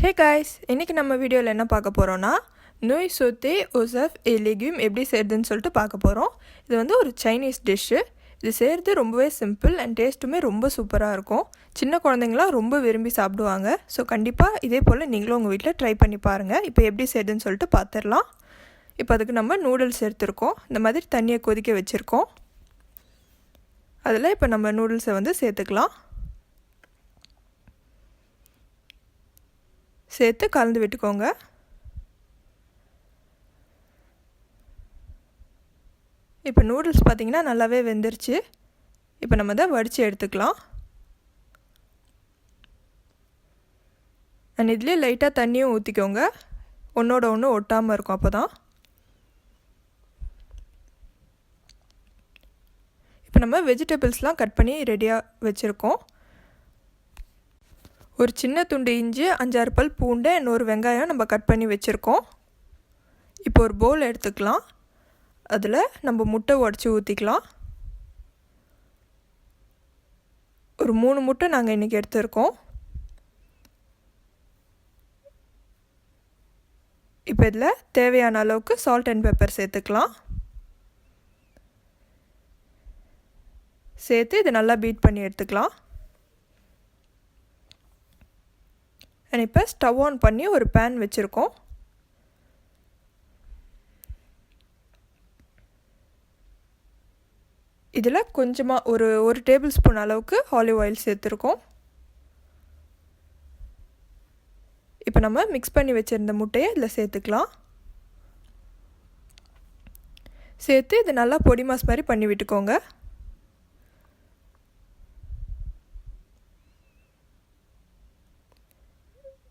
Hey guys, இன்றைக்கி நம்ம வீடியோவில் என்ன பார்க்க போகிறோன்னா நுய் சோத்தே ஒசஃப் ஏ லெக்யூம் எப்படி செய்கிறதுன்னு சொல்லிட்டு பார்க்க போகிறோம். இது வந்து ஒரு சைனீஸ் டிஷ்ஷு. இது செய்கிறது ரொம்பவே சிம்பிள் அண்ட் டேஸ்ட்டுமே ரொம்ப சூப்பராக இருக்கும். சின்ன குழந்தைங்களாம் ரொம்ப விரும்பி சாப்பிடுவாங்க. ஸோ கண்டிப்பாக இதே போல் நீங்களும் உங்கள் வீட்டில் ட்ரை பண்ணி பாருங்கள். இப்போ எப்படி செய்கிறதுன்னு சொல்லிட்டு பார்த்துடலாம். இப்போ அதுக்கு நம்ம நூடுல்ஸ் எடுத்துருக்கோம். இந்த மாதிரி தண்ணியை கொதிக்க வச்சுருக்கோம். அதில் இப்போ நம்ம நூடுல்ஸை வந்து சேர்த்துக்கலாம். சேர்த்து கலந்து விட்டுக்கோங்க. இப்போ நூடுல்ஸ் பார்த்திங்கன்னா நல்லாவே வெந்துருச்சு. இப்போ நம்ம அதை வடித்து எடுத்துக்கலாம். அண்ட் இதுலேயே லைட்டாக தண்ணியும் ஊற்றிக்கோங்க. ஒன்றோட ஒன்று ஒட்டாமல் இருக்கும். அப்போ தான் இப்போ நம்ம வெஜிடபிள்ஸ்லாம் கட் பண்ணி ரெடியாக வச்சுருக்கோம். ஒரு சின்ன துண்டு இஞ்சி, 5-6 பல் பூண்டு, இன்னொரு வெங்காயம் நம்ம கட் பண்ணி வச்சுருக்கோம். இப்போ ஒரு பவுல் எடுத்துக்கலாம். அதில் நம்ம முட்டை உடச்சி ஊற்றிக்கலாம். ஒரு 3 முட்டை நாங்கள் இன்றைக்கி எடுத்துருக்கோம். இப்போ இதில் தேவையான அளவுக்கு சால்ட் அண்ட் பெப்பர் சேர்த்துக்கலாம். சேர்த்து இதை நல்லா பீட் பண்ணி எடுத்துக்கலாம். அண்ட் இப்போ ஸ்டவ் ஆன் பண்ணி ஒரு பேன் வச்சுருக்கோம். இதில் கொஞ்சமாக ஒரு டேபிள் ஸ்பூன் அளவுக்கு ஆலிவ் ஆயில் சேர்த்துருக்கோம். இப்போ நம்ம மிக்ஸ் பண்ணி வச்சுருந்த முட்டையை இதில் சேர்த்துக்கலாம். சேர்த்து இது நல்லா பொடி மாஸ் மாதிரி பண்ணி விட்டுக்கோங்க.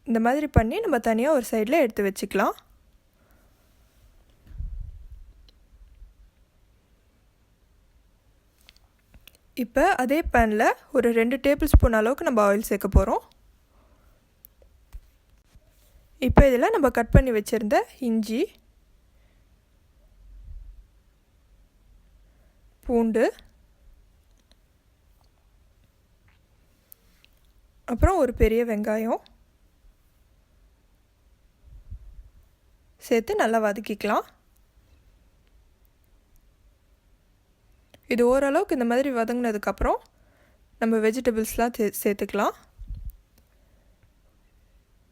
இந்த மாதிரி பண்ணி நம்ம தனியாக ஒரு சைடில் எடுத்து வச்சுக்கலாம். இப்போ அதே பேனில் ஒரு 2 டேபிள் ஸ்பூன் அளவுக்கு நம்ம ஆயில் சேர்க்க போகிறோம். இப்போ இதில் நம்ம கட் பண்ணி வச்சுருந்த இஞ்சி, பூண்டு, அப்புறம் ஒரு பெரிய வெங்காயம் சேர்த்து நல்லா வதக்கிக்கலாம். இது ஓரளவுக்கு இந்த மாதிரி வதங்கினதுக்கப்புறம் நம்ம வெஜிடபிள்ஸ்லாம் சேர்த்துக்கலாம்.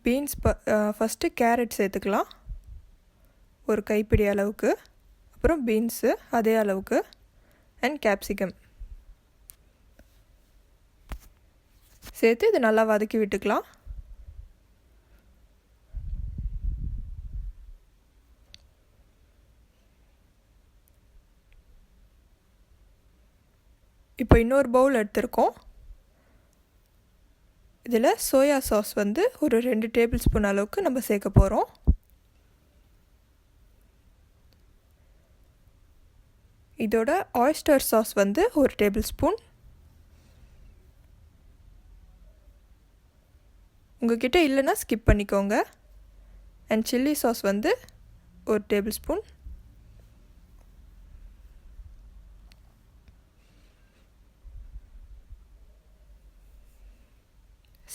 பீன்ஸ் ஃபஸ்ட்டு கேரட் சேர்த்துக்கலாம், ஒரு கைப்பிடி அளவுக்கு. அப்புறம் பீன்ஸு அதே அளவுக்கு. அண்ட் கேப்சிகம் சேர்த்து இது நல்லா வதக்கி விட்டுக்கலாம். இப்போ இன்னொரு பவுல் எடுத்துருக்கோம். இதில் சோயா சாஸ் வந்து ஒரு 2 டேபிள் ஸ்பூன் அளவுக்கு நம்ம சேர்க்க போகிறோம். இதோட ஆயிஸ்டர் சாஸ் வந்து ஒரு டேபிள் ஸ்பூன். உங்கள்கிட்ட இல்லைன்னா ஸ்கிப் பண்ணிக்கோங்க. அண்ட் சில்லி சாஸ் வந்து ஒரு டேபிள் ஸ்பூன்.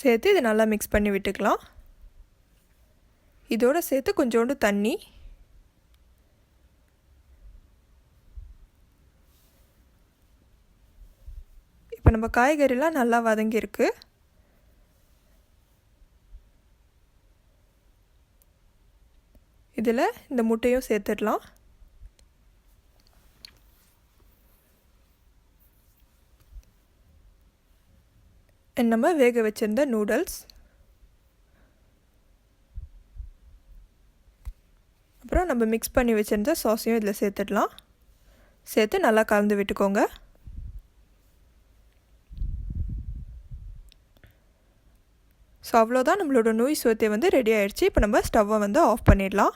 சேர்த்து இது நல்லா மிக்ஸ் பண்ணி விட்டுக்கலாம். இதோடு சேர்த்து கொஞ்சோண்டு தண்ணி. இப்போ நம்ம காய்கறிலாம் நல்லா வதங்கியிருக்கு. இதில் இந்த முட்டையும் சேர்த்துடலாம். நம்ம வேக வச்சிருந்த நூடுல்ஸ், அப்புறம் நம்ம மிக்ஸ் பண்ணி வச்சுருந்த சாஸையும் இதில் சேர்த்துடலாம். சேர்த்து நல்லா கலந்து விட்டுக்கோங்க. ஸோ அவ்வளோதான், நம்மளோட நுய் சோத்தே வந்து ரெடி ஆகிடுச்சு. இப்போ நம்ம ஸ்டவ்வை வந்து ஆஃப் பண்ணிடலாம்.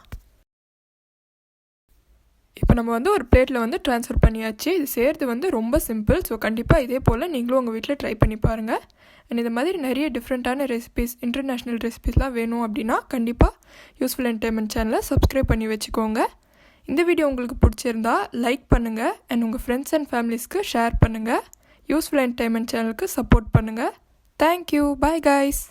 இப்போ நம்ம வந்து ஒரு பிளேட்டில் வந்து ட்ரான்ஸ்ஃபர் பண்ணியாச்சு. இது செய்கிறது வந்து ரொம்ப சிம்பிள். ஸோ கண்டிப்பாக இதே போல் நீங்களும் உங்கள் வீட்டில் ட்ரை பண்ணி பாருங்கள். அண்ட் இந்த மாதிரி நிறைய டிஃப்ரெண்ட்டான ரெசிபீஸ், இன்டர்நேஷ்னல் ரெசிபீஸ்லாம் வேணும் அப்படின்னா கண்டிப்பாக யூஸ்ஃபுல் என்டர்டைன்மெண்ட் சேனலை சப்ஸ்கிரைப் பண்ணி வச்சுக்கோங்க. இந்த வீடியோ உங்களுக்கு பிடிச்சிருந்தா லைக் பண்ணுங்கள். அண்ட் உங்கள் ஃப்ரெண்ட்ஸ் அண்ட் ஃபேமிலிஸ்க்கு ஷேர் பண்ணுங்கள். யூஸ்ஃபுல் என்டர்டைன்மெண்ட் சேனலுக்கு சப்போர்ட் பண்ணுங்கள். தேங்க்யூ. Bye guys.